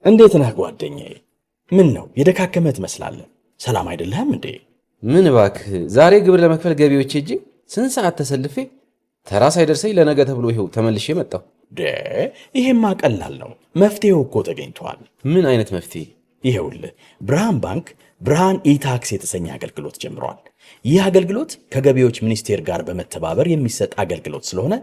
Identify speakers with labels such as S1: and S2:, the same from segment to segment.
S1: እንዴት ነህ ጓደኛዬ? ምን ነው የደካከመ ትመስላለህ? ሰላም አይደለህም እንዴ?
S2: ምን እባክህ፣ ዛሬ ግብር ለመክፈል ገቢዎች ሄጄ ስንት ሰዓት ተሰልፌ ተራ ሳይደርሰኝ ለነገ ተብሎ ይኸው ተመልሼ መጣሁ።
S1: ይሄማ ቀላል ነው። መፍትሄው እኮ ተገኝቷል።
S2: ምን አይነት መፍትሄ?
S1: ይኸውልህ ብርሃን ባንክ ብርሃን ኢታክስ የተሰኘ አገልግሎት ጀምሯል። ይህ አገልግሎት ከገቢዎች ሚኒስቴር ጋር በመተባበር የሚሰጥ አገልግሎት ስለሆነ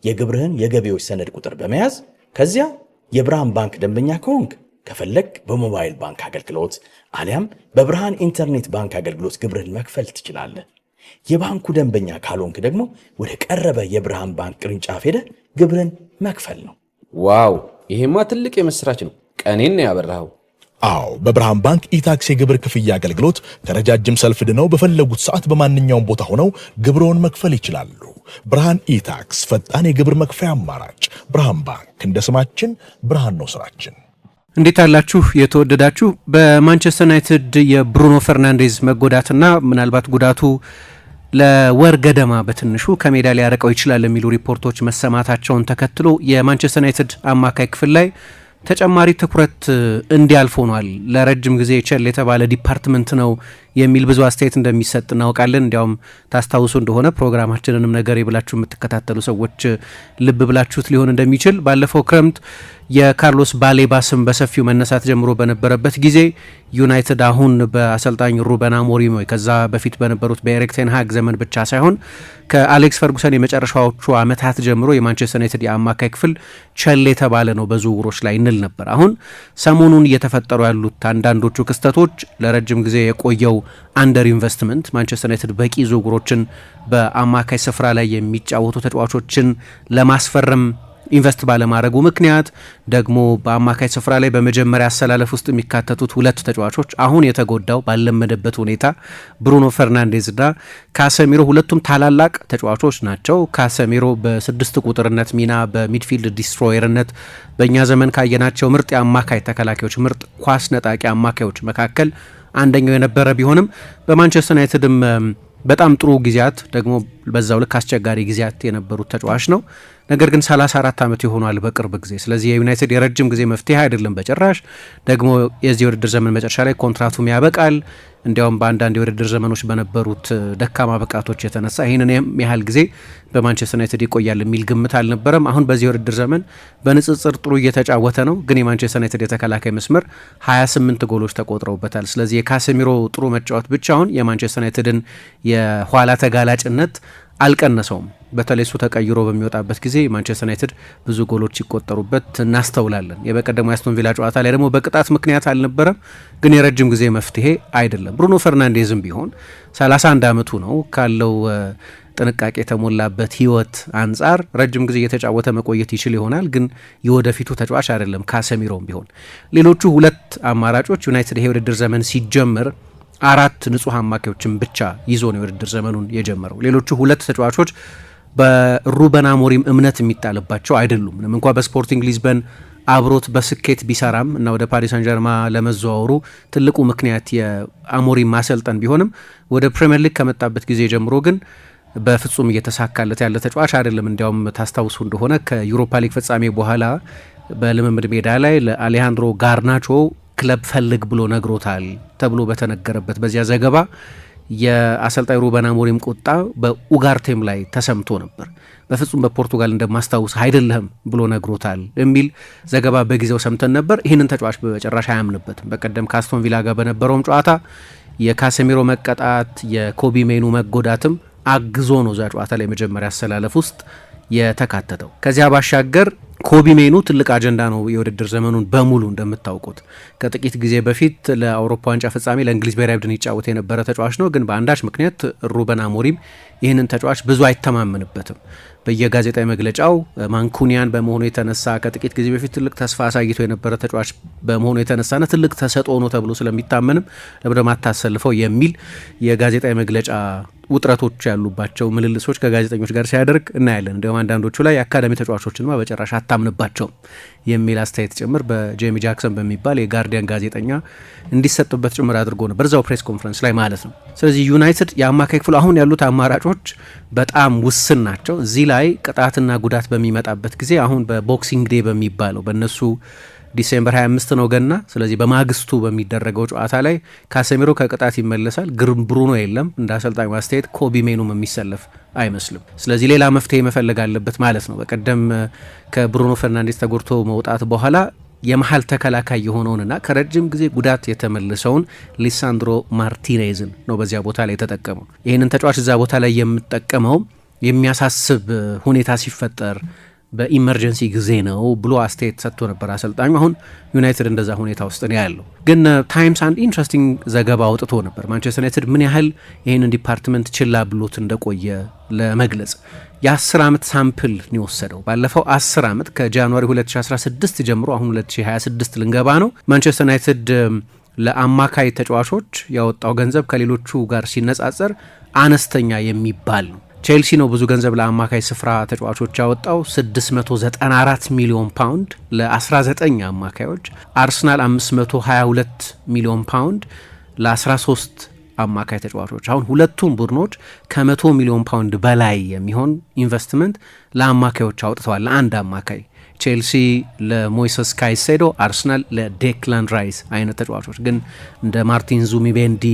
S1: የግብርህን የገቢዎች ሰነድ ቁጥር በመያዝ ከዚያ የብርሃን ባንክ ደንበኛ ከሆንክ ከፈለግ በሞባይል ባንክ አገልግሎት አሊያም በብርሃን ኢንተርኔት ባንክ አገልግሎት ግብርህን መክፈል ትችላለህ። የባንኩ ደንበኛ ካልሆንክ ደግሞ ወደ ቀረበ የብርሃን ባንክ ቅርንጫፍ ሄደህ ግብርህን መክፈል ነው።
S2: ዋው! ይሄማ ትልቅ የምስራች ነው። ቀኔን ያበራኸው።
S3: አዎ፣ በብርሃን ባንክ ኢታክስ የግብር ክፍያ አገልግሎት ከረጃጅም ሰልፍ ድነው በፈለጉት ሰዓት በማንኛውም ቦታ ሆነው ግብርዎን መክፈል ይችላሉ። ብርሃን ኢታክስ ፈጣን የግብር መክፈያ አማራጭ። ብርሃን ባንክ እንደ ስማችን ብርሃን ነው ስራችን።
S4: እንዴት አላችሁ የተወደዳችሁ? በማንቸስተር ዩናይትድ የብሩኖ ፈርናንዴዝ መጎዳትና ምናልባት ጉዳቱ ለወር ገደማ በትንሹ ከሜዳ ሊያርቀው ይችላል የሚሉ ሪፖርቶች መሰማታቸውን ተከትሎ የማንቸስተር ዩናይትድ አማካይ ክፍል ላይ ተጨማሪ ትኩረት እንዲያልፍ ሆኗል። ለረጅም ጊዜ ቸል የተባለ ዲፓርትመንት ነው የሚል ብዙ አስተያየት እንደሚሰጥ እናውቃለን። እንዲያውም ታስታውሱ እንደሆነ ፕሮግራማችንንም ነገር ብላችሁ የምትከታተሉ ሰዎች ልብ ብላችሁት ሊሆን እንደሚችል ባለፈው ክረምት የካርሎስ ባሌባ ስም በሰፊው መነሳት ጀምሮ በነበረበት ጊዜ ዩናይትድ አሁን በአሰልጣኝ ሩበን አሞሪም ከዛ በፊት በነበሩት በኤሪክ ቴን ሃግ ዘመን ብቻ ሳይሆን ከአሌክስ ፈርጉሰን የመጨረሻዎቹ ዓመታት ጀምሮ የማንቸስተር ዩናይትድ የአማካይ ክፍል ቸል የተባለ ነው በዝውውሮች ላይ እንል ነበር። አሁን ሰሞኑን እየተፈጠሩ ያሉት አንዳንዶቹ ክስተቶች ለረጅም ጊዜ የቆየው አንደር ኢንቨስትመንት ማንቸስተር ዩናይትድ በቂ ዝውውሮችን በአማካይ ስፍራ ላይ የሚጫወቱ ተጫዋቾችን ለማስፈረም ኢንቨስት ባለማድረጉ ምክንያት ደግሞ በአማካይ ስፍራ ላይ በመጀመሪያ አሰላለፍ ውስጥ የሚካተቱት ሁለት ተጫዋቾች አሁን የተጎዳው ባለመደበት ሁኔታ ብሩኖ ፈርናንዴዝ እና ካሰሚሮ ሁለቱም ታላላቅ ተጫዋቾች ናቸው። ካሰሚሮ በ6 ቁጥርነት ሚና በሚድፊልድ ዲስትሮየርነት በእኛ ዘመን ካየናቸው ምርጥ የአማካይ ተከላካዮች ምርጥ ኳስ ነጣቂ አማካዮች መካከል አንደኛው የነበረ ቢሆንም በማንቸስተር ዩናይትድም በጣም ጥሩ ጊዜያት ደግሞ በዛው ልክ አስቸጋሪ ጊዜያት የነበሩት ተጫዋች ነው። ነገር ግን 34 ዓመት ይሆናል በቅርብ ጊዜ። ስለዚህ የዩናይትድ የረጅም ጊዜ መፍትሄ አይደለም በጭራሽ። ደግሞ የዚህ ውድድር ዘመን መጨረሻ ላይ ኮንትራቱም ያበቃል። እንዲያውም በአንዳንድ የውድድር ዘመኖች በነበሩት ደካማ ብቃቶች የተነሳ ይህንን ያህል ጊዜ በማንቸስተር ዩናይትድ ይቆያል የሚል ግምት አልነበረም። አሁን በዚህ የውድድር ዘመን በንጽጽር ጥሩ እየተጫወተ ነው። ግን የማንቸስተር ዩናይትድ የተከላካይ መስመር 28 ጎሎች ተቆጥረውበታል። ስለዚህ የካሴሚሮ ጥሩ መጫወት ብቻውን የማንቸስተር ዩናይትድን የኋላ ተጋላጭነት አልቀነሰውም። በተለይ እሱ ተቀይሮ በሚወጣበት ጊዜ ማንቸስተር ዩናይትድ ብዙ ጎሎች ሲቆጠሩበት እናስተውላለን። የበቀደሙ የአስቶን ቪላ ጨዋታ ላይ ደግሞ በቅጣት ምክንያት አልነበረም፣ ግን የረጅም ጊዜ መፍትሄ አይደለም። ብሩኖ ፈርናንዴዝም ቢሆን 31 ዓመቱ ነው። ካለው ጥንቃቄ የተሞላበት ሕይወት አንጻር ረጅም ጊዜ እየተጫወተ መቆየት ይችል ይሆናል፣ ግን የወደፊቱ ተጫዋች አይደለም። ካሰሚሮም ቢሆን ሌሎቹ ሁለት አማራጮች ዩናይትድ ይሄ ውድድር ዘመን ሲጀምር 4 ንጹህ አማካዮችን ብቻ ይዞ ነው የውድድር ዘመኑን የጀመረው። ሌሎቹ ሁለት ተጫዋቾች በሩበን አሞሪም እምነት የሚጣልባቸው አይደሉም። ምንም እንኳ በስፖርቲንግ ሊዝበን አብሮት በስኬት ቢሰራም እና ወደ ፓሪስ ሳን ጀርማ ለመዘዋወሩ ትልቁ ምክንያት የአሞሪም ማሰልጠን ቢሆንም ወደ ፕሪሚየር ሊግ ከመጣበት ጊዜ ጀምሮ ግን በፍጹም እየተሳካለት ያለ ተጫዋች አይደለም። እንዲያውም ታስታውሱ እንደሆነ ከዩሮፓ ሊግ ፍጻሜ በኋላ በልምምድ ሜዳ ላይ ለአሌሃንድሮ ጋርናቾ ክለብ ፈልግ ብሎ ነግሮታል ተብሎ በተነገረበት በዚያ ዘገባ የአሰልጣኝ ሩበን አሞሪም ቁጣ በኡጋርቴም ላይ ተሰምቶ ነበር። በፍጹም በፖርቱጋል እንደማስታውስ አይደለም ብሎ ነግሮታል የሚል ዘገባ በጊዜው ሰምተን ነበር። ይህንን ተጫዋች በመጨረሻ አያምንበትም። በቀደም ከአስቶን ቪላ ጋር በነበረውም ጨዋታ የካሴሚሮ መቀጣት የኮቢ ሜኑ መጎዳትም አግዞ ነው እዛ ጨዋታ ላይ መጀመሪያ አሰላለፍ ውስጥ የተካተተው። ከዚያ ባሻገር ኮቢ ሜኑ ትልቅ አጀንዳ ነው የውድድር ዘመኑን በሙሉ። እንደምታውቁት ከጥቂት ጊዜ በፊት ለአውሮፓ ዋንጫ ፍጻሜ ለእንግሊዝ ብሔራዊ ቡድን ይጫወት የነበረ ተጫዋች ነው። ግን በአንዳች ምክንያት ሩበን አሞሪም ይህንን ተጫዋች ብዙ አይተማመንበትም። በየጋዜጣዊ መግለጫው ማንኩኒያን በመሆኑ የተነሳ ከጥቂት ጊዜ በፊት ትልቅ ተስፋ አሳይቶ የነበረ ተጫዋች በመሆኑ የተነሳና ትልቅ ተሰጥኦ ነው ተብሎ ስለሚታመንም ለምን አታሰልፈው የሚል የጋዜጣዊ መግለጫ ውጥረቶች ያሉባቸው ምልልሶች ከጋዜጠኞች ጋር ሲያደርግ እናያለን። እንዲሁም አንዳንዶቹ ላይ የአካዳሚ ተጫዋቾችንማ በጨራሽ አታምንባቸውም የሚል አስተያየት ጭምር በጄሚ ጃክሰን በሚባል የጋርዲያን ጋዜጠኛ እንዲሰጥበት ጭምር አድርጎ ነበር በዛው ፕሬስ ኮንፈረንስ ላይ ማለት ነው። ስለዚህ ዩናይትድ የአማካይ ክፍሉ አሁን ያሉት አማራጮች በጣም ውስን ናቸው። እዚህ ላይ ቅጣትና ጉዳት በሚመጣበት ጊዜ አሁን በቦክሲንግ ዴይ በሚባለው በእነሱ ዲሴምበር 25 ነው ገና። ስለዚህ በማግስቱ በሚደረገው ጨዋታ ላይ ካሴሚሮ ከቅጣት ይመለሳል። ብሩኖ የለም። እንደ አሰልጣኝ አስተያየት ኮቢ ሜኑም የሚሰለፍ አይመስልም። ስለዚህ ሌላ መፍትሄ መፈለግ አለበት ማለት ነው። በቀደም ከብሩኖ ፈርናንዴስ ተጎድቶ መውጣት በኋላ የመሀል ተከላካይ የሆነውንና ከረጅም ጊዜ ጉዳት የተመለሰውን ሊሳንድሮ ማርቲኔዝን ነው በዚያ ቦታ ላይ የተጠቀመው። ይህንን ተጫዋች እዛ ቦታ ላይ የምጠቀመው የሚያሳስብ ሁኔታ ሲፈጠር በኢመርጀንሲ ጊዜ ነው ብሎ አስተያየት ሰጥቶ ነበር አሰልጣኙ። አሁን ዩናይትድ እንደዛ ሁኔታ ውስጥ ነው ያለው። ግን ታይምስ አንድ ኢንትረስቲንግ ዘገባ አውጥቶ ነበር ማንቸስተር ዩናይትድ ምን ያህል ይህንን ዲፓርትመንት ችላ ብሎት እንደቆየ ለመግለጽ። የ10 ዓመት ሳምፕል ነው የወሰደው። ባለፈው 10 ዓመት ከጃንዋሪ 2016 ጀምሮ አሁን 2026 ልንገባ ነው። ማንቸስተር ዩናይትድ ለአማካይ ተጫዋቾች ያወጣው ገንዘብ ከሌሎቹ ጋር ሲነጻጸር አነስተኛ የሚባል ነው። ቼልሲ ነው ብዙ ገንዘብ ለአማካይ ስፍራ ተጫዋቾች ያወጣው 694 ሚሊዮን ፓውንድ ለ19 አማካዮች። አርሰናል 522 ሚሊዮን ፓውንድ ለ13 አማካይ ተጫዋቾች። አሁን ሁለቱም ቡድኖች ከ100 ሚሊዮን ፓውንድ በላይ የሚሆን ኢንቨስትመንት ለአማካዮች አውጥተዋል። ለአንድ አማካይ ቼልሲ ለሞይሰስ ካይሴዶ፣ አርሰናል ለዴክላን ራይስ አይነት ተጫዋቾች። ግን እንደ ማርቲን ዙቢሜንዲ፣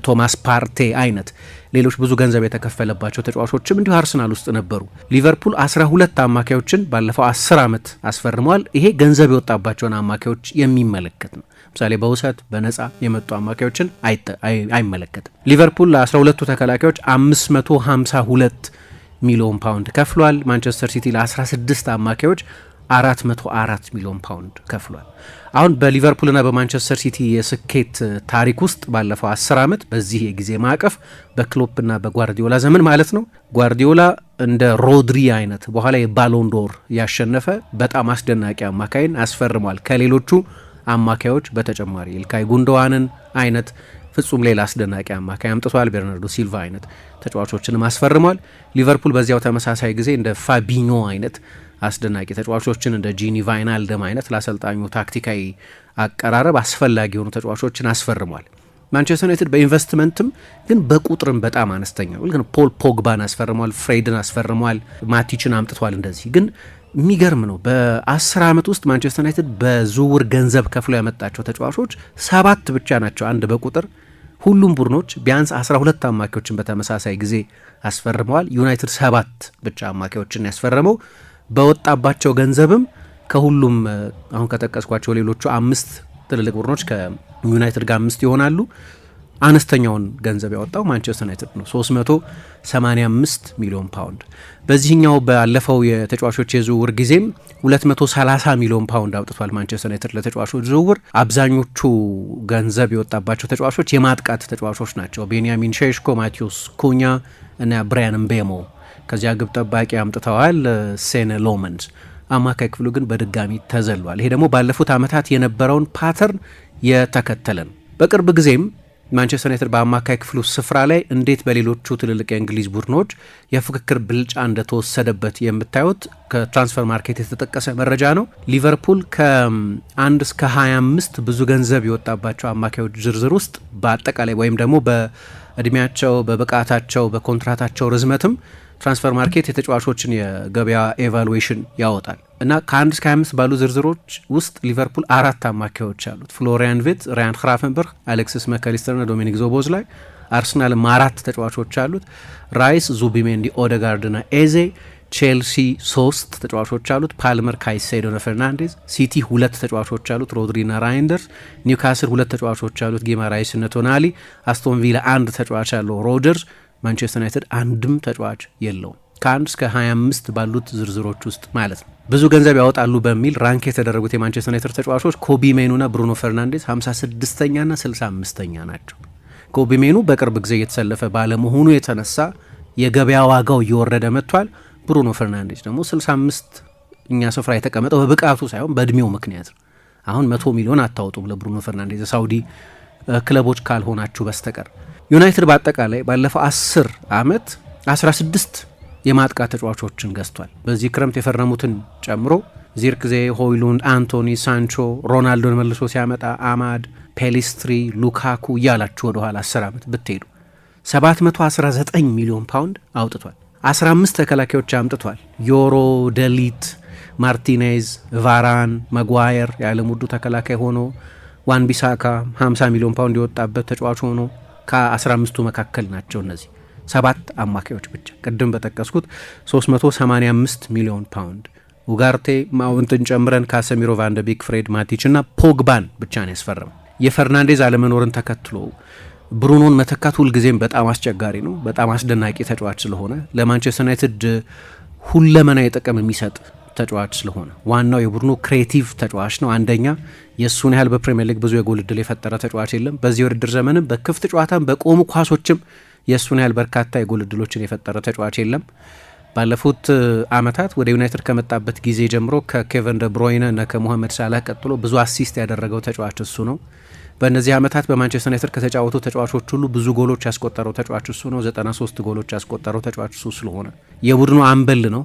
S4: ቶማስ ፓርቴ አይነት ሌሎች ብዙ ገንዘብ የተከፈለባቸው ተጫዋቾችም እንዲሁ አርሰናል ውስጥ ነበሩ። ሊቨርፑል 12 አማካዮችን ባለፈው 10 ዓመት አስፈርመዋል። ይሄ ገንዘብ የወጣባቸውን አማካዮች የሚመለከት ነው። ምሳሌ በውሰት በነፃ የመጡ አማካዮችን አይመለከትም። ሊቨርፑል ለ12ቱ ተከላካዮች 552 ሚሊዮን ፓውንድ ከፍሏል። ማንቸስተር ሲቲ ለ16 አማካዮች 404 ሚሊዮን ፓውንድ ከፍሏል። አሁን በሊቨርፑልና በማንቸስተር ሲቲ የስኬት ታሪክ ውስጥ ባለፈው 10 ዓመት በዚህ የጊዜ ማዕቀፍ በክሎፕና በጓርዲዮላ ዘመን ማለት ነው ጓርዲዮላ እንደ ሮድሪ አይነት በኋላ የባሎንዶር ያሸነፈ በጣም አስደናቂ አማካይን አስፈርሟል። ከሌሎቹ አማካዮች በተጨማሪ ኢልካይ ጉንዶዋንን አይነት ፍጹም ሌላ አስደናቂ አማካይ አምጥቷል። ቤርናርዶ ሲልቫ አይነት ተጫዋቾችንም አስፈርሟል። ሊቨርፑል በዚያው ተመሳሳይ ጊዜ እንደ ፋቢኞ አይነት አስደናቂ ተጫዋቾችን እንደ ጂኒ ቫይናልደም አይነት ለአሰልጣኙ ታክቲካዊ አቀራረብ አስፈላጊ የሆኑ ተጫዋቾችን አስፈርሟል። ማንቸስተር ዩናይትድ በኢንቨስትመንትም ግን በቁጥርም በጣም አነስተኛ ነው። ግን ፖል ፖግባን አስፈርሟል፣ ፍሬድን አስፈርሟል፣ ማቲችን አምጥቷል። እንደዚህ ግን የሚገርም ነው። በ10 ዓመት ውስጥ ማንቸስተር ዩናይትድ በዝውውር ገንዘብ ከፍሎ ያመጣቸው ተጫዋቾች 7 ብቻ ናቸው። አንድ በቁጥር ሁሉም ቡድኖች ቢያንስ 12 አማካዮችን በተመሳሳይ ጊዜ አስፈርመዋል። ዩናይትድ 7 ብቻ አማካዮችን ያስፈረመው። በወጣባቸው ገንዘብም ከሁሉም አሁን ከጠቀስኳቸው ሌሎቹ 5 ትልልቅ ቡድኖች ከዩናይትድ ጋር 5 ይሆናሉ። አነስተኛውን ገንዘብ ያወጣው ማንቸስተር ዩናይትድ ነው፣ 385 ሚሊዮን ፓውንድ። በዚህኛው ባለፈው የተጫዋቾች የዝውውር ጊዜም 230 ሚሊዮን ፓውንድ አውጥቷል ማንቸስተር ዩናይትድ ለተጫዋቾች ዝውውር። አብዛኞቹ ገንዘብ የወጣባቸው ተጫዋቾች የማጥቃት ተጫዋቾች ናቸው። ቤንያሚን ሼሽኮ፣ ማቲዩስ ኩኛ እና ብራያን ምቤሞ። ከዚያ ግብ ጠባቂ አምጥተዋል ሴነ ሎመንስ። አማካይ ክፍሉ ግን በድጋሚ ተዘሏል። ይሄ ደግሞ ባለፉት ዓመታት የነበረውን ፓተርን የተከተለ ነው። በቅርብ ጊዜም ማንቸስተር ዩናይትድ በአማካይ ክፍሉ ስፍራ ላይ እንዴት በሌሎቹ ትልልቅ የእንግሊዝ ቡድኖች የፉክክር ብልጫ እንደተወሰደበት የምታዩት ከትራንስፈር ማርኬት የተጠቀሰ መረጃ ነው። ሊቨርፑል ከ1 እስከ 25 ብዙ ገንዘብ የወጣባቸው አማካዮች ዝርዝር ውስጥ በአጠቃላይ ወይም ደግሞ በእድሜያቸው፣ በብቃታቸው፣ በኮንትራታቸው ርዝመትም ትራንስፈር ማርኬት የተጫዋቾችን የገበያ ኤቫሉዌሽን ያወጣል እና ከ1 እስከ 25 ባሉ ዝርዝሮች ውስጥ ሊቨርፑል 4 አማካዮች አሉት። ፍሎሪያን ቪት፣ ራያን ክራፈንበርግ፣ አሌክሲስ መካሊስተር ና ዶሚኒክ ዞቦዝላይ። አርሰናልም 4 ተጫዋቾች አሉት፣ ራይስ፣ ዙቢሜንዲ፣ ኦደጋርድ ና ኤዜ። ቼልሲ 3 ተጫዋቾች አሉት፣ ፓልመር፣ ካይሴዶ ና ፈርናንዴዝ። ሲቲ 2 ተጫዋቾች አሉት፣ ሮድሪ ና ራይንደርስ። ኒውካስል 2 ተጫዋቾች አሉት፣ ጊማራይስ ና ቶናሊ። አስቶን ቪላ 1 ተጫዋች አለው፣ ሮጀርስ። ማንቸስተር ዩናይትድ አንድም ተጫዋች የለውም ከ1 እስከ 25 ባሉት ዝርዝሮች ውስጥ ማለት ነው። ብዙ ገንዘብ ያወጣሉ በሚል ራንክ የተደረጉት የማንቸስተር ዩናይትድ ተጫዋቾች ኮቢ ሜኑ ና ብሩኖ ፈርናንዴዝ 56ኛ ና 65ኛ ናቸው። ኮቢ ሜኑ በቅርብ ጊዜ እየተሰለፈ ባለመሆኑ የተነሳ የገበያ ዋጋው እየወረደ መጥቷል። ብሩኖ ፈርናንዴዝ ደግሞ 65ኛ ስፍራ የተቀመጠው በብቃቱ ሳይሆን በእድሜው ምክንያት ነው። አሁን 100 ሚሊዮን አታወጡም ለብሩኖ ፈርናንዴዝ ሳውዲ ክለቦች ካልሆናችሁ በስተቀር። ዩናይትድ በአጠቃላይ ባለፈው 10 ዓመት 16 የማጥቃት ተጫዋቾችን ገዝቷል። በዚህ ክረምት የፈረሙትን ጨምሮ ዚርክዜ፣ ሆይሉንድ፣ አንቶኒ፣ ሳንቾ፣ ሮናልዶን መልሶ ሲያመጣ አማድ፣ ፔሊስትሪ፣ ሉካኩ እያላችሁ ወደኋላ 10 ዓመት ብትሄዱ 719 ሚሊዮን ፓውንድ አውጥቷል። 15 ተከላካዮች አምጥቷል። ዮሮ፣ ደሊት፣ ማርቲኔዝ፣ ቫራን፣ መጓየር የዓለም ውዱ ተከላካይ ሆኖ ዋን ቢሳካ 50 ሚሊዮን ፓውንድ የወጣበት ተጫዋች ሆኖ ከ15ቱ መካከል ናቸው። እነዚህ 7 አማካዮች ብቻ ቅድም በጠቀስኩት 385 ሚሊዮን ፓውንድ ኡጋርቴ ማውንትን ጨምረን ካሰሚሮ፣ ቫንደቢክ፣ ፍሬድ ማቲች እና ፖግባን ብቻ ነው ያስፈረመው። የፈርናንዴዝ አለመኖርን ተከትሎ ብሩኖን መተካት ሁልጊዜም በጣም አስቸጋሪ ነው። በጣም አስደናቂ ተጫዋች ስለሆነ ለማንቸስተር ዩናይትድ ሁለመናዊ ጥቅም የሚሰጥ ተጫዋች ስለሆነ ዋናው የቡድኑ ክሬቲቭ ተጫዋች ነው። አንደኛ የእሱን ያህል በፕሪሚየር ሊግ ብዙ የጎል ዕድል የፈጠረ ተጫዋች የለም። በዚህ ውድድር ዘመንም በክፍት ጨዋታም በቆሙ ኳሶችም የእሱን ያህል በርካታ የጎል ዕድሎችን የፈጠረ ተጫዋች የለም። ባለፉት ዓመታት ወደ ዩናይትድ ከመጣበት ጊዜ ጀምሮ ከኬቨን ደብሮይነ እና ከሞሐመድ ሳላህ ቀጥሎ ብዙ አሲስት ያደረገው ተጫዋች እሱ ነው። በእነዚህ ዓመታት በማንቸስተር ዩናይትድ ከተጫወቱ ተጫዋቾች ሁሉ ብዙ ጎሎች ያስቆጠረው ተጫዋች እሱ ነው። 93 ጎሎች ያስቆጠረው ተጫዋች እሱ ስለሆነ የቡድኑ አምበል ነው።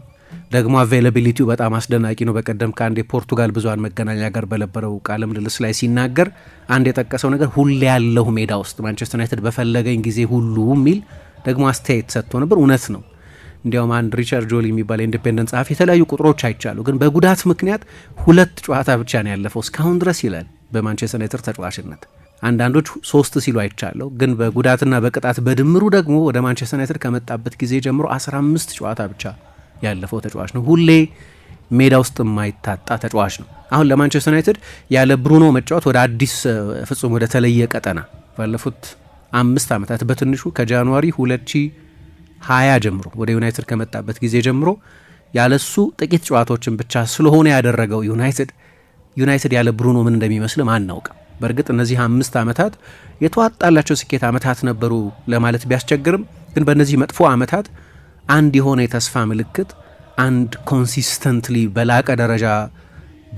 S4: ደግሞ አቬይላቢሊቲው በጣም አስደናቂ ነው። በቀደም ከአንድ የፖርቱጋል ብዙሃን መገናኛ ጋር በነበረው ቃለ ምልልስ ላይ ሲናገር አንድ የጠቀሰው ነገር ሁሌ ያለሁ ሜዳ ውስጥ ማንቸስተር ዩናይትድ በፈለገኝ ጊዜ ሁሉ የሚል ደግሞ አስተያየት ሰጥቶ ነበር። እውነት ነው። እንዲያውም አንድ ሪቻርድ ጆሊ የሚባል ኢንዲፔንደንት ጸሐፊ የተለያዩ ቁጥሮች አይቻሉ፣ ግን በጉዳት ምክንያት 2 ጨዋታ ብቻ ነው ያለፈው እስካሁን ድረስ ይላል በማንቸስተር ዩናይትድ ተጫዋችነት። አንዳንዶች 3 ሲሉ አይቻለሁ፣ ግን በጉዳትና በቅጣት በድምሩ ደግሞ ወደ ማንቸስተር ዩናይትድ ከመጣበት ጊዜ ጀምሮ 15 ጨዋታ ብቻ ያለፈው ተጫዋች ነው። ሁሌ ሜዳ ውስጥ የማይታጣ ተጫዋች ነው። አሁን ለማንቸስተር ዩናይትድ ያለ ብሩኖ መጫወት ወደ አዲስ ፍጹም ወደ ተለየ ቀጠና ባለፉት 5 ዓመታት በትንሹ ከጃንዋሪ 2020 ጀምሮ ወደ ዩናይትድ ከመጣበት ጊዜ ጀምሮ ያለሱ ጥቂት ጨዋታዎችን ብቻ ስለሆነ ያደረገው ዩናይትድ ያለ ብሩኖ ምን እንደሚመስልም አናውቅም። በእርግጥ እነዚህ 5 ዓመታት የተዋጣላቸው ስኬት ዓመታት ነበሩ ለማለት ቢያስቸግርም፣ ግን በእነዚህ መጥፎ ዓመታት አንድ የሆነ የተስፋ ምልክት፣ አንድ ኮንሲስተንትሊ በላቀ ደረጃ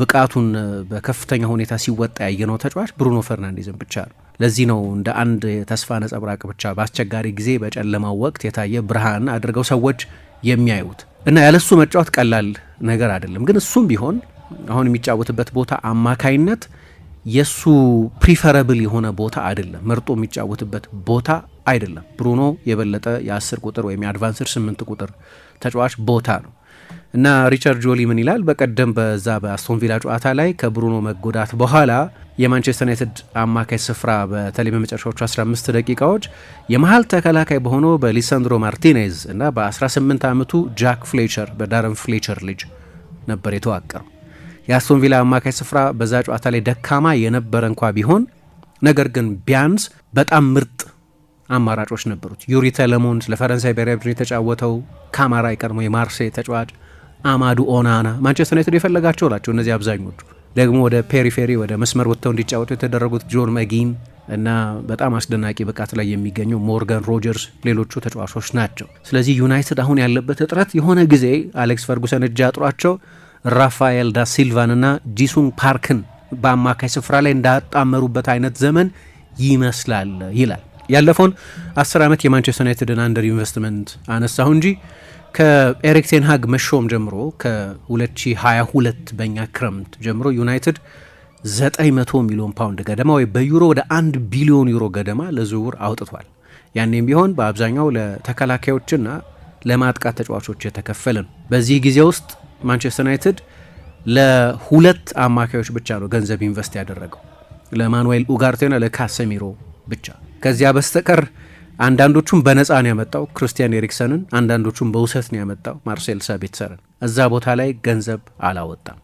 S4: ብቃቱን በከፍተኛ ሁኔታ ሲወጣ ያየነው ተጫዋች ብሩኖ ፈርናንዴዝን ብቻ ነው። ለዚህ ነው እንደ አንድ የተስፋ ነጸብራቅ ብቻ በአስቸጋሪ ጊዜ በጨለማው ወቅት የታየ ብርሃን አድርገው ሰዎች የሚያዩት እና ያለሱ መጫወት ቀላል ነገር አይደለም። ግን እሱም ቢሆን አሁን የሚጫወትበት ቦታ አማካይነት የሱ ፕሪፈረብል የሆነ ቦታ አይደለም፣ መርጦ የሚጫወትበት ቦታ አይደለም። ብሩኖ የበለጠ የ10 ቁጥር ወይም የአድቫንስድ 8 ቁጥር ተጫዋች ቦታ ነው እና ሪቻርድ ጆሊ ምን ይላል? በቀደም በዛ በአስቶን ቪላ ጨዋታ ላይ ከብሩኖ መጎዳት በኋላ የማንቸስተር ዩናይትድ አማካይ ስፍራ በተለይ በመጨረሻዎቹ 15 ደቂቃዎች የመሀል ተከላካይ በሆነው በሊሳንድሮ ማርቲኔዝ እና በ18 ዓመቱ ጃክ ፍሌቸር በዳረን ፍሌቸር ልጅ ነበር የተዋቀረው። የአስቶን ቪላ አማካይ ስፍራ በዛ ጨዋታ ላይ ደካማ የነበረ እንኳ ቢሆን ነገር ግን ቢያንስ በጣም ምርጥ አማራጮች ነበሩት። ዩሪ ተለሞንስ ለፈረንሳይ ብሔራዊ ቡድን የተጫወተው፣ ካማራ የቀድሞ የማርሴይ ተጫዋች፣ አማዱ ኦናና ማንቸስተር ዩናይትድ የፈለጋቸው ናቸው። እነዚህ አብዛኞቹ ደግሞ ወደ ፔሪፌሪ ወደ መስመር ወጥተው እንዲጫወቱ የተደረጉት ጆን መጊን እና በጣም አስደናቂ ብቃት ላይ የሚገኘው ሞርጋን ሮጀርስ ሌሎቹ ተጫዋቾች ናቸው። ስለዚህ ዩናይትድ አሁን ያለበት እጥረት የሆነ ጊዜ አሌክስ ፈርጉሰን እጅ አጥሯቸው ራፋኤል ዳ ሲልቫን እና ጂሱን ፓርክን በአማካይ ስፍራ ላይ እንዳጣመሩበት አይነት ዘመን ይመስላል ይላል። ያለፈውን 10 ዓመት የማንቸስተር ዩናይትድን አንደር ኢንቨስትመንት አነሳሁ እንጂ ከኤሪክ ቴን ሃግ መሾም ጀምሮ ከ2022 በእኛ ክረምት ጀምሮ ዩናይትድ 900 ሚሊዮን ፓውንድ ገደማ ወይ በዩሮ ወደ 1 ቢሊዮን ዩሮ ገደማ ለዝውውር አውጥቷል። ያኔም ቢሆን በአብዛኛው ለተከላካዮችና ለማጥቃት ተጫዋቾች የተከፈለ ነው። በዚህ ጊዜ ውስጥ ማንቸስተር ዩናይትድ ለ2 አማካዮች ብቻ ነው ገንዘብ ኢንቨስት ያደረገው፣ ለማኑኤል ኡጋርቴና ለካሰሚሮ ብቻ። ከዚያ በስተቀር አንዳንዶቹም በነፃ ነው ያመጣው ክርስቲያን ኤሪክሰንን፣ አንዳንዶቹም በውሰት ነው ያመጣው ማርሴል ሳቤትሰርን። እዛ ቦታ ላይ ገንዘብ አላወጣም።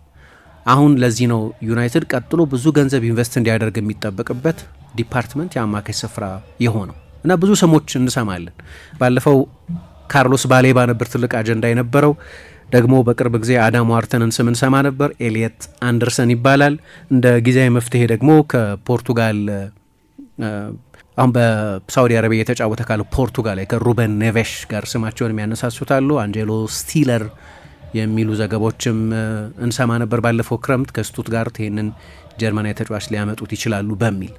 S4: አሁን ለዚህ ነው ዩናይትድ ቀጥሎ ብዙ ገንዘብ ኢንቨስት እንዲያደርግ የሚጠበቅበት ዲፓርትመንት የአማካይ ስፍራ የሆነው እና ብዙ ስሞች እንሰማለን። ባለፈው ካርሎስ ባሌባ ነበር ትልቅ አጀንዳ የነበረው። ደግሞ በቅርብ ጊዜ አዳም ዋርተንን ስም እንሰማ ነበር። ኤሊየት አንደርሰን ይባላል። እንደ ጊዜያዊ መፍትሄ ደግሞ ከፖርቱጋል አሁን በሳውዲ አረቢያ የተጫወተ ካለው ፖርቱጋል ላይ ከሩበን ኔቬሽ ጋር ስማቸውን የሚያነሳሱታሉ። አንጀሎ ስቲለር የሚሉ ዘገቦችም እንሰማ ነበር ባለፈው ክረምት ከስቱትጋርት ይህንን ጀርመናዊ ተጫዋች ሊያመጡት ይችላሉ በሚል።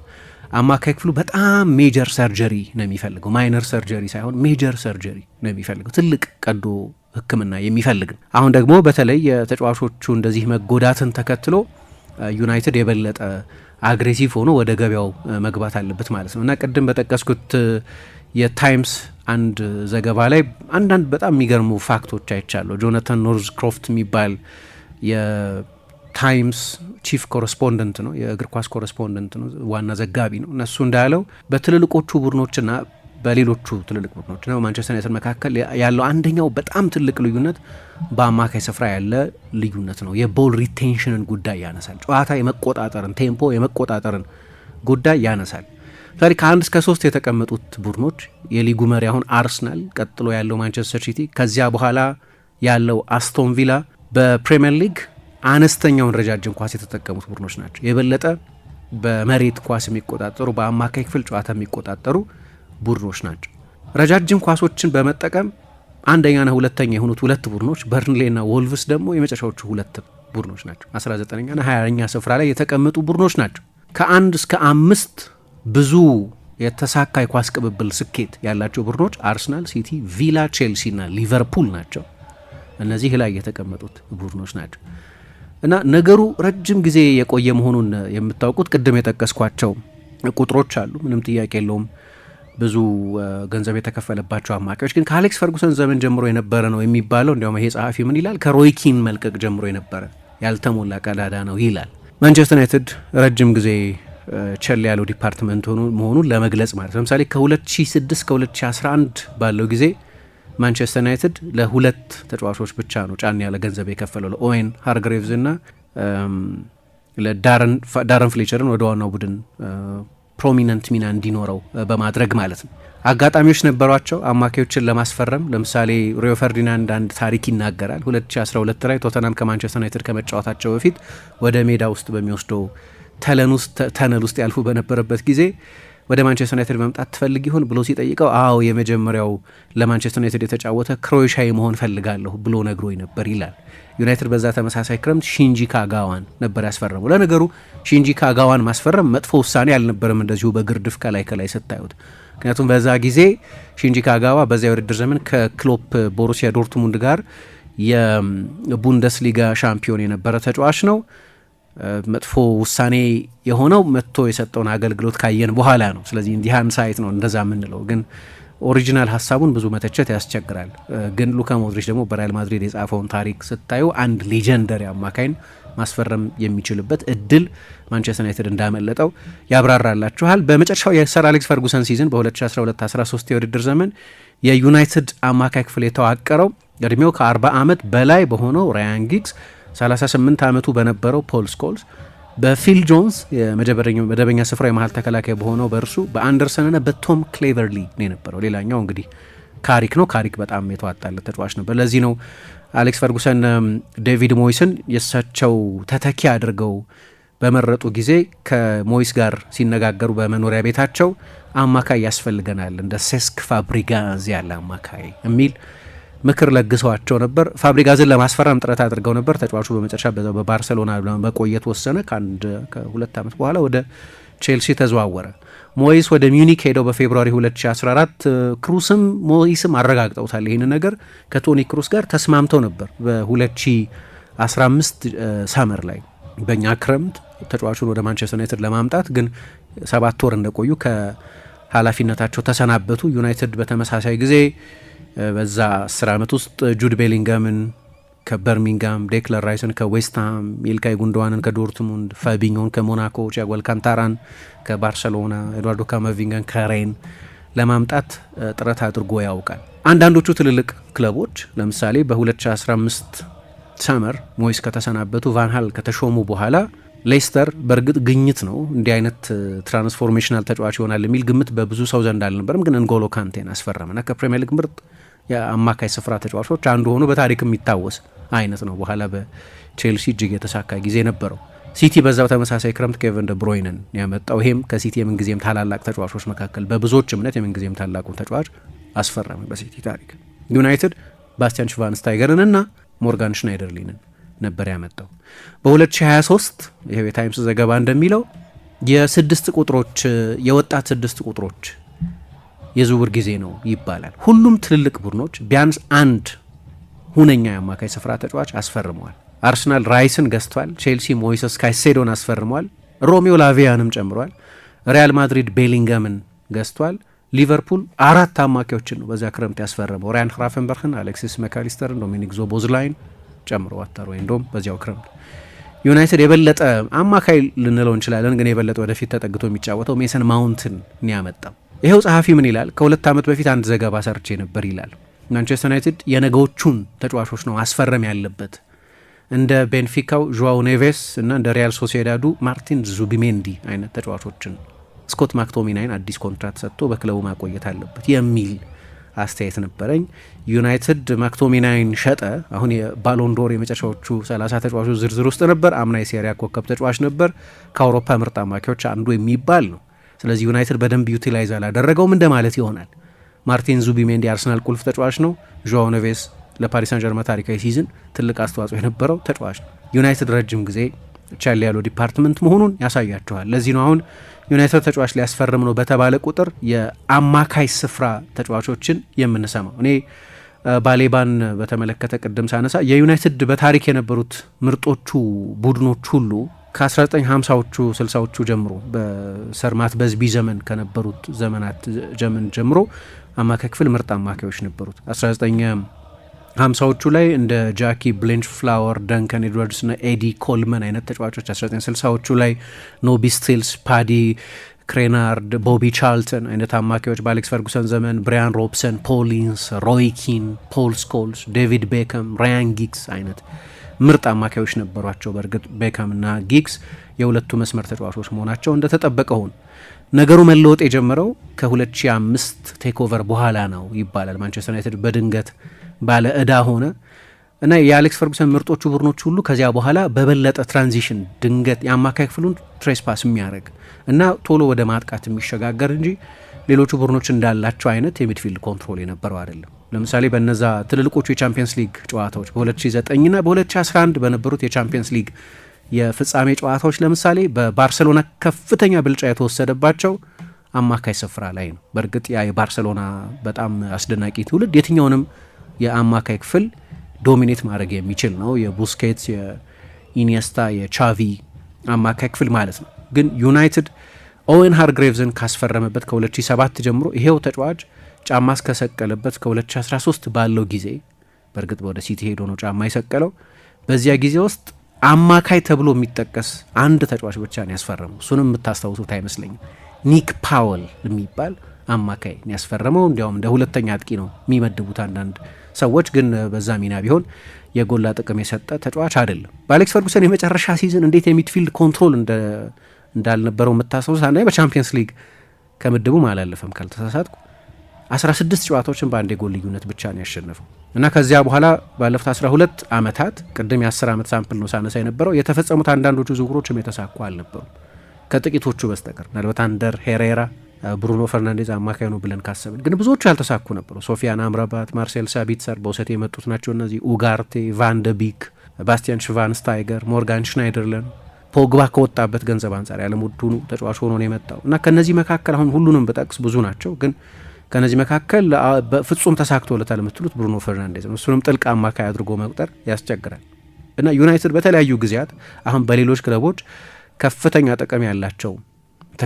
S4: አማካይ ክፍሉ በጣም ሜጀር ሰርጀሪ ነው የሚፈልገው፣ ማይነር ሰርጀሪ ሳይሆን ሜጀር ሰርጀሪ ነው የሚፈልገው፣ ትልቅ ቀዶ ሕክምና የሚፈልግ። አሁን ደግሞ በተለይ የተጫዋቾቹ እንደዚህ መጎዳትን ተከትሎ ዩናይትድ የበለጠ አግሬሲቭ ሆኖ ወደ ገበያው መግባት አለበት ማለት ነው እና ቅድም በጠቀስኩት የታይምስ አንድ ዘገባ ላይ አንዳንድ በጣም የሚገርሙ ፋክቶች አይቻለሁ። ጆናታን ኖርዝ ክሮፍት የሚባል የታይምስ ቺፍ ኮረስፖንደንት ነው፣ የእግር ኳስ ኮረስፖንደንት ነው፣ ዋና ዘጋቢ ነው። እነሱ እንዳለው በትልልቆቹ ቡድኖችና በሌሎቹ ትልልቅ ቡድኖች ነው ማንቸስተር ዩናይትድ መካከል ያለው አንደኛው በጣም ትልቅ ልዩነት በአማካይ ስፍራ ያለ ልዩነት ነው። የቦል ሪቴንሽንን ጉዳይ ያነሳል። ጨዋታ የመቆጣጠርን ቴምፖ የመቆጣጠርን ጉዳይ ያነሳል። ዛሬ ከ1 እስከ 3 የተቀመጡት ቡድኖች የሊጉ መሪ አሁን አርሰናል፣ ቀጥሎ ያለው ማንቸስተር ሲቲ፣ ከዚያ በኋላ ያለው አስቶን ቪላ በፕሪሚየር ሊግ አነስተኛውን ረጃጅም ኳስ የተጠቀሙት ቡድኖች ናቸው። የበለጠ በመሬት ኳስ የሚቆጣጠሩ በአማካይ ክፍል ጨዋታ የሚቆጣጠሩ ቡድኖች ናቸው። ረጃጅም ኳሶችን በመጠቀም አንደኛና ሁለተኛ የሆኑት ሁለት ቡድኖች በርንሌና ወልቭስ ደግሞ የመጨረሻዎቹ ሁለት ቡድኖች ናቸው። 19ኛና 20ኛ ስፍራ ላይ የተቀመጡ ቡድኖች ናቸው። ከ1 እስከ 5 ብዙ የተሳካ የኳስ ቅብብል ስኬት ያላቸው ቡድኖች አርሰናል፣ ሲቲ፣ ቪላ፣ ቼልሲ እና ሊቨርፑል ናቸው። እነዚህ ላይ የተቀመጡት ቡድኖች ናቸው እና ነገሩ ረጅም ጊዜ የቆየ መሆኑን የምታውቁት ቅድም የጠቀስኳቸው ቁጥሮች አሉ። ምንም ጥያቄ የለውም። ብዙ ገንዘብ የተከፈለባቸው አማካዮች ግን ከአሌክስ ፈርጉሰን ዘመን ጀምሮ የነበረ ነው የሚባለው። እንዲያውም ይሄ ጸሐፊ ምን ይላል? ከሮይኪን መልቀቅ ጀምሮ የነበረ ያልተሞላ ቀዳዳ ነው ይላል። ማንቸስተር ዩናይትድ ረጅም ጊዜ ቸል ያለው ዲፓርትመንት መሆኑን ለመግለጽ ማለት ነው። ለምሳሌ ከ2006 እስከ 2011 ባለው ጊዜ ማንቸስተር ዩናይትድ ለሁለት ተጫዋቾች ብቻ ነው ጫን ያለ ገንዘብ የከፈለው፣ ለኦዌን ሃርግሬቭዝ እና ለዳረን ፍሌቸርን ወደ ዋናው ቡድን ፕሮሚነንት ሚና እንዲኖረው በማድረግ ማለት ነው። አጋጣሚዎች ነበሯቸው አማካዮችን ለማስፈረም። ለምሳሌ ሪዮ ፈርዲናንድ አንድ ታሪክ ይናገራል። 2012 ላይ ቶተናም ከማንቸስተር ዩናይትድ ከመጫወታቸው በፊት ወደ ሜዳ ውስጥ በሚወስደው ተነል ውስጥ ያልፉ በነበረበት ጊዜ ወደ ማንቸስተር ዩናይትድ መምጣት ትፈልግ ይሆን ብሎ ሲጠይቀው አዎ የመጀመሪያው ለማንቸስተር ዩናይትድ የተጫወተ ክሮኤሻዊ መሆን ፈልጋለሁ ብሎ ነግሮኝ ነበር ይላል። ዩናይትድ በዛ ተመሳሳይ ክረምት ሺንጂ ካጋዋን ነበር ያስፈረመው። ለነገሩ ሺንጂ ካጋዋን ማስፈረም መጥፎ ውሳኔ አልነበረም፣ እንደዚሁ በግርድፍ ከላይ ስታዩት። ምክንያቱም በዛ ጊዜ ሺንጂ ካጋዋ በዚያ የውድድር ዘመን ከክሎፕ ቦሩሲያ ዶርትሙንድ ጋር የቡንደስሊጋ ሻምፒዮን የነበረ ተጫዋች ነው። መጥፎ ውሳኔ የሆነው መጥቶ የሰጠውን አገልግሎት ካየን በኋላ ነው። ስለዚህ እንዲህ ሃንድሳይት ነው እንደዛ የምንለው፣ ግን ኦሪጂናል ሀሳቡን ብዙ መተቸት ያስቸግራል። ግን ሉካ ሞድሪች ደግሞ በሪያል ማድሪድ የጻፈውን ታሪክ ስታዩ አንድ ሌጀንደሪ አማካይን ማስፈረም የሚችልበት እድል ማንቸስተር ዩናይትድ እንዳመለጠው ያብራራላችኋል። በመጨረሻው የሰር አሌክስ ፈርጉሰን ሲዝን በ2012-13 የውድድር ዘመን የዩናይትድ አማካይ ክፍል የተዋቀረው እድሜው ከ40 ዓመት በላይ በሆነው ራያን ጊግስ፣ 38 ዓመቱ በነበረው ፖል ስኮልስ፣ በፊል ጆንስ የመደበኛ ስፍራ የመሀል ተከላካይ በሆነው በእርሱ በአንደርሰንና በቶም ክሌቨርሊ ነው የነበረው። ሌላኛው እንግዲህ ካሪክ ነው። ካሪክ በጣም የተዋጣለት ተጫዋች ነበር። ለዚህ ነው አሌክስ ፈርጉሰን ዴቪድ ሞይስን የእሳቸው ተተኪ አድርገው በመረጡ ጊዜ ከሞይስ ጋር ሲነጋገሩ በመኖሪያ ቤታቸው አማካይ ያስፈልገናል፣ እንደ ሴስክ ፋብሪጋዝ ያለ አማካይ የሚል ምክር ለግሰዋቸው ነበር። ፋብሪጋዝን ለማስፈረም ጥረት አድርገው ነበር። ተጫዋቹ በመጨረሻ በባርሰሎና በቆየት ወሰነ። ከሁለት ዓመት በኋላ ወደ ቼልሲ ተዘዋወረ። ሞይስ ወደ ሚዩኒክ ሄደው በፌብሩዋሪ 2014 ክሩስም ሞይስም አረጋግጠውታል። ይህን ነገር ከቶኒ ክሩስ ጋር ተስማምተው ነበር። በ2015 ሳመር ላይ በእኛ ክረምት ተጫዋቹን ወደ ማንቸስተር ዩናይትድ ለማምጣት ግን 7 ወር እንደቆዩ ከኃላፊነታቸው ተሰናበቱ። ዩናይትድ በተመሳሳይ ጊዜ በዛ 10 ዓመት ውስጥ ጁድ ቤሊንጋምን ከበርሚንጋም፣ ዴክለር ራይስን ከዌስትሃም፣ ኢልካይ ጉንዶዋንን ከዶርትሙንድ፣ ፋቢኞን ከሞናኮ፣ ቲያጎ አልካንታራን ከባርሰሎና፣ ኤድዋርዶ ካማቪንጋን ከሬን ለማምጣት ጥረት አድርጎ ያውቃል። አንዳንዶቹ ትልልቅ ክለቦች ለምሳሌ በ2015 ሰመር ሞይስ ከተሰናበቱ ቫንሃል ከተሾሙ በኋላ ሌስተር በእርግጥ ግኝት ነው እንዲህ አይነት ትራንስፎርሜሽናል ተጫዋች ይሆናል የሚል ግምት በብዙ ሰው ዘንድ አልነበርም። ግን እንጎሎ ካንቴን አስፈረመና ከፕሪሚየር ሊግ ምርጥ የአማካይ ስፍራ ተጫዋቾች አንዱ ሆኖ በታሪክ የሚታወስ አይነት ነው። በኋላ በቼልሲ እጅግ የተሳካ ጊዜ ነበረው። ሲቲ በዛው ተመሳሳይ ክረምት ኬቨን ደ ብሮይነን ያመጣው። ይሄም ከሲቲ የምንጊዜም ታላላቅ ተጫዋቾች መካከል በብዙዎች እምነት የምንጊዜም ታላቁ ተጫዋች አስፈረመ በሲቲ ታሪክ። ዩናይትድ ባስቲያን ሽቫንስታይገርን እና ሞርጋን ሽናይደርሊንን ነበር ያመጣው። በ2023 ይሄው የታይምስ ዘገባ እንደሚለው የስድስት ቁጥሮች የወጣት 6 ቁጥሮች የዝውውር ጊዜ ነው ይባላል። ሁሉም ትልልቅ ቡድኖች ቢያንስ አንድ ሁነኛ የአማካይ ስፍራ ተጫዋች አስፈርመዋል። አርሰናል ራይስን ገዝቷል። ቼልሲ ሞይሰስ ካይሴዶን አስፈርመዋል። ሮሜዮ ላቪያንም ጨምሯል። ሪያል ማድሪድ ቤሊንጋምን ገዝቷል። ሊቨርፑል 4 አማካዮችን ነው በዚያ ክረምት ያስፈረመው። ራያን ክራፈንበርግን፣ አሌክሲስ መካሊስተርን፣ ዶሚኒክ ዞቦዝላይን፣ ጨምሮ ዋተር ወይ እንደውም በዚያው ክረምት ዩናይትድ የበለጠ አማካይ ልንለው እንችላለን፣ ግን የበለጠ ወደፊት ተጠግቶ የሚጫወተው ሜሰን ማውንትን ያመጣው። ይኸው ጸሐፊ ምን ይላል? ከ2 ዓመት በፊት አንድ ዘገባ ሰርቼ ነበር ይላል። ማንቸስተር ዩናይትድ የነገዎቹን ተጫዋቾች ነው ማስፈረም ያለበት። እንደ ቤንፊካው ዡዋው ኔቬስ እና እንደ ሪያል ሶሲዳዱ ማርቲን ዙቢሜንዲ አይነት ተጫዋቾችን ስኮት ማክቶሚናይን አዲስ ኮንትራት ሰጥቶ በክለቡ ማቆየት አለበት የሚል አስተያየት ነበረኝ። ዩናይትድ ማክቶሚናይን ሸጠ። አሁን የባሎንዶር የመጨረሻዎቹ 30 ተጫዋቾች ዝርዝር ውስጥ ነበር። አምና የሴሪያ ኮከብ ተጫዋች ነበር። ከአውሮፓ ምርጥ አማካዮች አንዱ የሚባል ነው። ስለዚህ ዩናይትድ በደንብ ዩቲላይዝ አላደረገውም እንደማለት ይሆናል። ማርቲን ዙቢሜንዲ አርሰናል ቁልፍ ተጫዋች ነው። ዡዋው ኔቬስ ለፓሪስ ሳን ጀርመን ታሪካዊ ሲዝን ትልቅ አስተዋጽኦ የነበረው ተጫዋች ነው። ዩናይትድ ረጅም ጊዜ ቻል ያለው ዲፓርትመንት መሆኑን ያሳያቸዋል። ለዚህ ነው አሁን ዩናይትድ ተጫዋች ሊያስፈርም ነው በተባለ ቁጥር የአማካይ ስፍራ ተጫዋቾችን የምንሰማው። እኔ ባሌባን በተመለከተ ቅድም ሳነሳ የዩናይትድ በታሪክ የነበሩት ምርጦቹ ቡድኖች ሁሉ ከ1950ዎቹ 60ዎቹ ጀምሮ በሰር ማትበዝቢ ዘመን ከነበሩት ዘመናት ጀምሮ አማካይ ክፍል ምርጥ አማካዮች ነበሩት። 1950ዎቹ ላይ እንደ ጃኪ ብሌንች ፍላወር፣ ደንከን ኤድዋርድስ ና ኤዲ ኮልመን አይነት ተጫዋቾች፣ 1960ዎቹ ላይ ኖቢ ስቲልስ፣ ፓዲ ክሬናርድ፣ ቦቢ ቻርልተን አይነት አማካዮች፣ በአሌክስ ፈርጉሰን ዘመን ብሪያን ሮብሰን፣ ፖል ኢንስ፣ ሮይ ኪን፣ ፖል ስኮልስ፣ ዴቪድ ቤከም፣ ራያን ጊግስ አይነት ምርጥ አማካዮች ነበሯቸው። በእርግጥ ቤካም እና ጊግስ የሁለቱ መስመር ተጫዋቾች መሆናቸው እንደተጠበቀ ሆነ። ነገሩ መለወጥ የጀመረው ከ2005 ቴክኦቨር በኋላ ነው ይባላል። ማንቸስተር ዩናይትድ በድንገት ባለ ዕዳ ሆነ እና የአሌክስ ፈርጉሰን ምርጦቹ ቡድኖች ሁሉ ከዚያ በኋላ በበለጠ ትራንዚሽን ድንገት የአማካይ ክፍሉን ትሬስፓስ የሚያደርግ እና ቶሎ ወደ ማጥቃት የሚሸጋገር እንጂ ሌሎቹ ቡድኖች እንዳላቸው አይነት የሚድፊልድ ኮንትሮል የነበረው አይደለም። ለምሳሌ በነዛ ትልልቆቹ የቻምፒየንስ ሊግ ጨዋታዎች በ2009 ና በ2011 በነበሩት የቻምፒየንስ ሊግ የፍጻሜ ጨዋታዎች ለምሳሌ በባርሴሎና ከፍተኛ ብልጫ የተወሰደባቸው አማካይ ስፍራ ላይ ነው። በእርግጥ ያ የባርሴሎና በጣም አስደናቂ ትውልድ የትኛውንም የአማካይ ክፍል ዶሚኔት ማድረግ የሚችል ነው። የቡስኬትስ፣ የኢኒየስታ፣ የቻቪ አማካይ ክፍል ማለት ነው። ግን ዩናይትድ ኦዌን ሃርግሬቭዝን ካስፈረመበት ከ2007 ጀምሮ ይሄው ተጫዋች ጫማ እስከሰቀለበት ከ2013 ባለው ጊዜ በእርግጥ ወደ ሲቲ ሄዶ ነው ጫማ የሰቀለው። በዚያ ጊዜ ውስጥ አማካይ ተብሎ የሚጠቀስ አንድ ተጫዋች ብቻ ነው ያስፈረመው። እሱንም የምታስታውሱት አይመስለኝም። ኒክ ፓወል የሚባል አማካይ ነው ያስፈረመው። እንዲያውም እንደ ሁለተኛ አጥቂ ነው የሚመድቡት አንዳንድ ሰዎች፣ ግን በዛ ሚና ቢሆን የጎላ ጥቅም የሰጠ ተጫዋች አይደለም። በአሌክስ ፈርጉሰን የመጨረሻ ሲዝን እንዴት የሚድፊልድ ኮንትሮል እንዳልነበረው የምታስታውሱት አንድ በቻምፒየንስ ሊግ ከምድቡም አላለፈም ካልተሳሳትኩ 16 ጨዋታዎችን በአንድ የጎል ልዩነት ብቻ ነው ያሸነፈው እና ከዚያ በኋላ ባለፉት 12 ዓመታት ቅድም የ10 ዓመት ሳምፕል ነው ሳነሳ የነበረው የተፈጸሙት አንዳንዶቹ ዝውውሮችም የተሳኩ አልነበሩም ከጥቂቶቹ በስተቀር። ምናልባት አንደር ሄሬራ፣ ብሩኖ ፈርናንዴዝ አማካይ ነው ብለን ካሰብን ግን ብዙዎቹ ያልተሳኩ ነበሩ። ሶፊያን አምራባት፣ ማርሴል ሳቢትሰር በውሰት የመጡት ናቸው። እነዚህ ኡጋርቴ፣ ቫንደ ቢክ፣ ባስቲያን ሽቫንስታይገር፣ ሞርጋን ሽናይደርለን ፖግባ ከወጣበት ገንዘብ አንጻር ያለሙድኑ ተጫዋች ሆኖ ነው የመጣው እና ከነዚህ መካከል አሁን ሁሉንም በጠቅስ ብዙ ናቸው ግን ከነዚህ መካከል በፍጹም ተሳክቶለታል የምትሉት ብሩኖ ፈርናንዴዝ ነው። እሱንም ጥልቅ አማካይ አድርጎ መቁጠር ያስቸግራል እና ዩናይትድ በተለያዩ ጊዜያት አሁን በሌሎች ክለቦች ከፍተኛ ጥቅም ያላቸው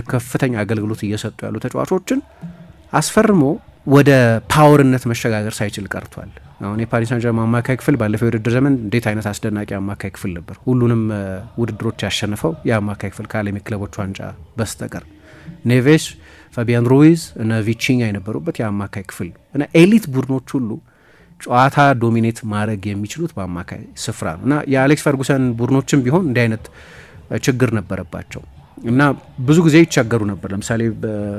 S4: ከፍተኛ አገልግሎት እየሰጡ ያሉ ተጫዋቾችን አስፈርሞ ወደ ፓወርነት መሸጋገር ሳይችል ቀርቷል። አሁን የፓሪስ ሳን ጀርመን አማካይ ክፍል ባለፈው የውድድር ዘመን እንዴት አይነት አስደናቂ አማካይ ክፍል ነበር! ሁሉንም ውድድሮች ያሸነፈው የአማካይ ክፍል ከዓለም የክለቦች ዋንጫ በስተቀር ኔቬስ፣ ፋቢያን ሩይዝ እና ቪቺኛ የነበሩበት የአማካይ ክፍል እና ኤሊት ቡድኖች ሁሉ ጨዋታ ዶሚኔት ማድረግ የሚችሉት በአማካይ ስፍራ ነው እና የአሌክስ ፈርጉሰን ቡድኖችም ቢሆን እንዲህ አይነት ችግር ነበረባቸው እና ብዙ ጊዜ ይቸገሩ ነበር። ለምሳሌ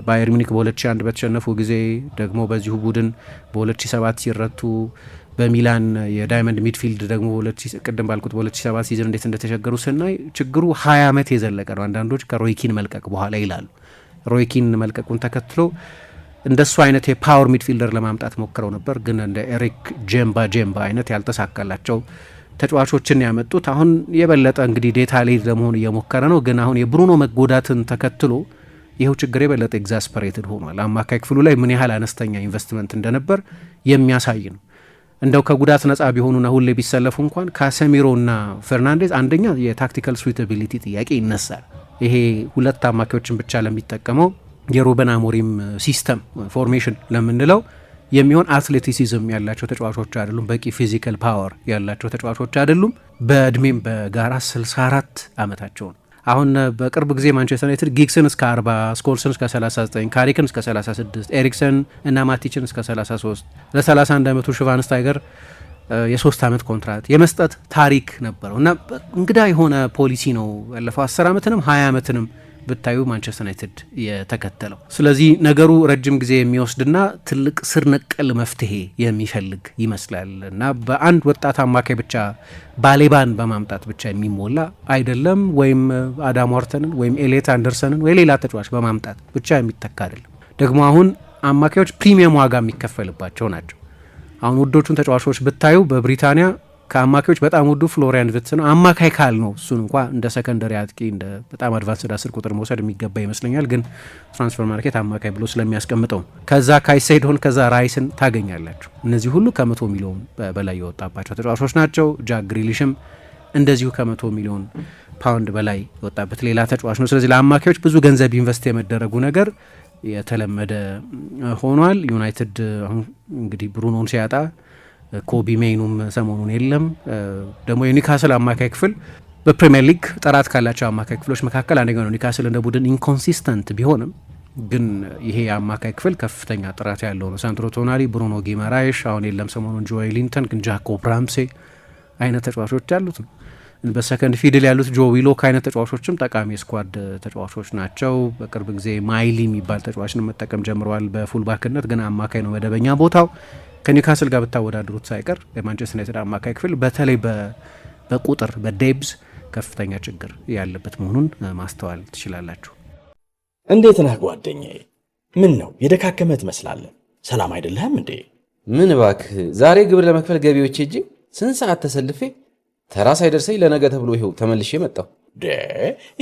S4: ባየር ሚኒክ በ2001 በተሸነፉ ጊዜ ደግሞ በዚሁ ቡድን በ2007 ሲረቱ በሚላን የዳይመንድ ሚድፊልድ ደግሞ ቅድም ባልኩት በ2007 ሲዝን እንዴት እንደተቸገሩ ስናይ ችግሩ 20 ዓመት የዘለቀ ነው። አንዳንዶች ከሮይኪን መልቀቅ በኋላ ይላሉ። ሮይኪን መልቀቁን ተከትሎ እንደሱ አይነት የፓወር ሚድፊልደር ለማምጣት ሞክረው ነበር፣ ግን እንደ ኤሪክ ጄምባ አይነት ያልተሳካላቸው ተጫዋቾችን ያመጡት። አሁን የበለጠ እንግዲህ ዴታ ሌድ ለመሆን እየሞከረ ነው፣ ግን አሁን የብሩኖ መጎዳትን ተከትሎ ይኸው ችግር የበለጠ ኤግዛስፐሬትድ ሆኗል። አማካይ ክፍሉ ላይ ምን ያህል አነስተኛ ኢንቨስትመንት እንደነበር የሚያሳይ ነው። እንደው ከጉዳት ነጻ ቢሆኑና ሁሌ ቢሰለፉ እንኳን ካሴሚሮና ፈርናንዴዝ አንደኛ የታክቲካል ስዊታቢሊቲ ጥያቄ ይነሳል። ይሄ ሁለት አማካዮችን ብቻ ለሚጠቀመው የሩበን አሞሪም ሲስተም ፎርሜሽን ለምንለው የሚሆን አትሌቲሲዝም ያላቸው ተጫዋቾች አይደሉም። በቂ ፊዚካል ፓወር ያላቸው ተጫዋቾች አይደሉም። በእድሜም በጋራ 64 ዓመታቸው ነው። አሁን በቅርብ ጊዜ ማንቸስተር ዩናይትድ ጊግስን እስከ 40፣ ስኮልስን እስከ 39፣ ካሪክን እስከ 36፣ ኤሪክሰን እና ማቲችን እስከ 33፣ ለ31 ዓመቱ ሽቫንስታይገር የ3 ዓመት ኮንትራት የመስጠት ታሪክ ነበረው እና እንግዳ የሆነ ፖሊሲ ነው ያለፈው 10 ዓመትንም 20 ዓመትንም ብታዩ ማንቸስተር ዩናይትድ የተከተለው። ስለዚህ ነገሩ ረጅም ጊዜ የሚወስድና ትልቅ ስር ነቀል መፍትሄ የሚፈልግ ይመስላል እና በአንድ ወጣት አማካይ ብቻ ባሌባን በማምጣት ብቻ የሚሞላ አይደለም። ወይም አዳም ዋርተንን ወይም ኤሌት አንደርሰንን ወይ ሌላ ተጫዋች በማምጣት ብቻ የሚተካ አይደለም። ደግሞ አሁን አማካዮች ፕሪሚየም ዋጋ የሚከፈልባቸው ናቸው። አሁን ውዶቹን ተጫዋቾች ብታዩ በብሪታንያ ከአማካዮች በጣም ውዱ ፍሎሪያን ቪርትዝ ነው። አማካይ ካል ነው እሱን እንኳ እንደ ሰከንደሪ አጥቂ እንደ በጣም አድቫንስድ 10 ቁጥር መውሰድ የሚገባ ይመስለኛል። ግን ትራንስፈር ማርኬት አማካይ ብሎ ስለሚያስቀምጠው ከዛ ካይሴዶን ከዛ ራይስን ታገኛላችሁ። እነዚህ ሁሉ ከ100 ሚሊዮን በላይ የወጣባቸው ተጫዋቾች ናቸው። ጃክ ግሪሊሽም እንደዚሁ ከ100 ሚሊዮን ፓውንድ በላይ የወጣበት ሌላ ተጫዋች ነው። ስለዚህ ለአማካዮች ብዙ ገንዘብ ኢንቨስት የመደረጉ ነገር የተለመደ ሆኗል። ዩናይትድ አሁን እንግዲህ ብሩኖን ሲያጣ ኮቢ ሜይኑም ሰሞኑን የለም። ደግሞ የኒውካስል አማካይ ክፍል በፕሪሚየር ሊግ ጥራት ካላቸው አማካይ ክፍሎች መካከል አንደኛው ነው። ኒውካስል እንደ ቡድን ኢንኮንሲስተንት ቢሆንም ግን ይሄ የአማካይ ክፍል ከፍተኛ ጥራት ያለው ነው። ሳንድሮ ቶናሊ፣ ብሩኖ ጊማራይሽ አሁን የለም ሰሞኑን፣ ጆኤሊንተን ግን ጃኮብ ራምሴ አይነት ተጫዋቾች ያሉት ነው። በሰከንድ ፊድል ያሉት ጆ ዊሎክ አይነት ተጫዋቾችም ጠቃሚ የስኳድ ተጫዋቾች ናቸው። በቅርብ ጊዜ ማይሊ የሚባል ተጫዋችን መጠቀም ጀምረዋል በፉልባክነት፣ ግን አማካይ ነው መደበኛ ቦታው። ከኒውካስል ጋር ብታወዳድሩት ሳይቀር የማንቸስተር ዩናይትድ አማካይ ክፍል በተለይ በቁጥር በዴብዝ ከፍተኛ ችግር ያለበት መሆኑን ማስተዋል ትችላላችሁ።
S1: እንዴት ነህ ጓደኛዬ? ምን ነው የደካከመህ ትመስላለህ። ሰላም አይደለህም እንዴ?
S2: ምን እባክህ፣ ዛሬ ግብር ለመክፈል ገቢዎች ሄጄ ስንት ሰዓት ተሰልፌ ተራ ሳይደርሰኝ ለነገ ተብሎ ይኸው ተመልሼ መጣሁ።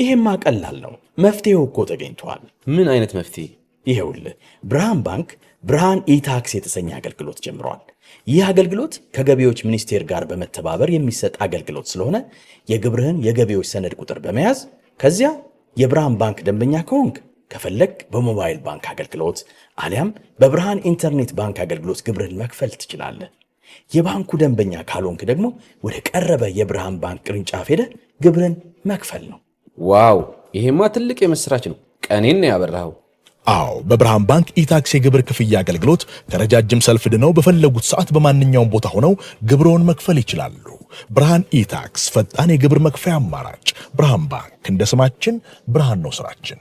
S1: ይሄማ ቀላል ነው። መፍትሄው እኮ ተገኝቷል።
S2: ምን አይነት መፍትሄ?
S1: ይኸውልህ ብርሃን ባንክ ብርሃን ኢታክስ የተሰኘ አገልግሎት ጀምሯል። ይህ አገልግሎት ከገቢዎች ሚኒስቴር ጋር በመተባበር የሚሰጥ አገልግሎት ስለሆነ የግብርህን የገቢዎች ሰነድ ቁጥር በመያዝ ከዚያ የብርሃን ባንክ ደንበኛ ከሆንክ ከፈለግ በሞባይል ባንክ አገልግሎት አሊያም በብርሃን ኢንተርኔት ባንክ አገልግሎት ግብርህን መክፈል ትችላለህ። የባንኩ ደንበኛ ካልሆንክ ደግሞ ወደ ቀረበ የብርሃን ባንክ ቅርንጫፍ ሄደህ ግብርን መክፈል ነው።
S2: ዋው! ይሄማ ትልቅ የምስራች ነው። ቀኔን ነው ያበራኸው።
S3: አዎ በብርሃን ባንክ ኢታክስ የግብር ክፍያ አገልግሎት ከረጃጅም ሰልፍ ድነው በፈለጉት ሰዓት በማንኛውም ቦታ ሆነው ግብርዎን መክፈል ይችላሉ። ብርሃን ኢታክስ ፈጣን የግብር መክፈያ አማራጭ። ብርሃን ባንክ እንደ ስማችን ብርሃን ነው ስራችን።